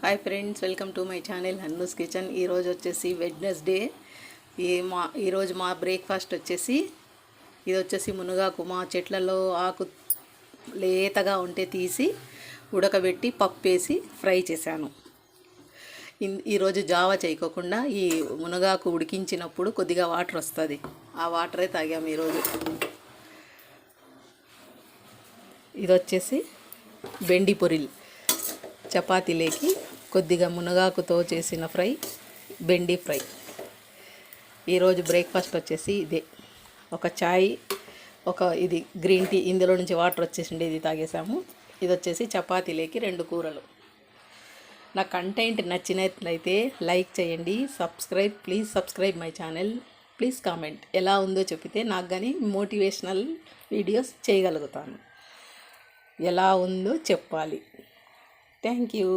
Hi friends, welcome to my channel Hannu's kitchen. ఈరోజు వచ్చేసి Wednesday. ఈరోజు మా బ్రేక్ఫాస్ట్ వచ్చేసి ఇది వచ్చేసి మునగాకు మా చెట్లలో ఆకు లేతగా ఉంటే తీసి ఉడకబెట్టి పప్పు వేసి ఫ్రై చేశాను. ఈరోజు జావా చేయకోకుండా ఈ మునగాకు ఉడికించినప్పుడు కొద్దిగా వాటర్ వస్తుంది, ఆ వాటరే తాగాము ఈరోజు. ఇది వచ్చేసి బెండి పొరిల్ చపాతీలేకి కొద్దిగా మునగాకుతో చేసిన ఫ్రై, బెండి ఫ్రై. ఈరోజు బ్రేక్ఫాస్ట్ వచ్చేసి ఇదే. ఒక చాయ్, ఇది గ్రీన్ టీ, ఇందులో నుంచి వాటర్ వచ్చేసిండే ఇది తాగేసాము. ఇది వచ్చేసి చపాతీలేకి 2 కూరలు. నా కంటెంట్ నచ్చినట్లయితే లైక్ చేయండి, please subscribe my channel. Please comment ఎలా ఉందో చెప్తే నాకు కానీ మోటివేషనల్ వీడియోస్ చేయగలుగుతాను. ఎలా ఉందో చెప్పాలి. Thank you.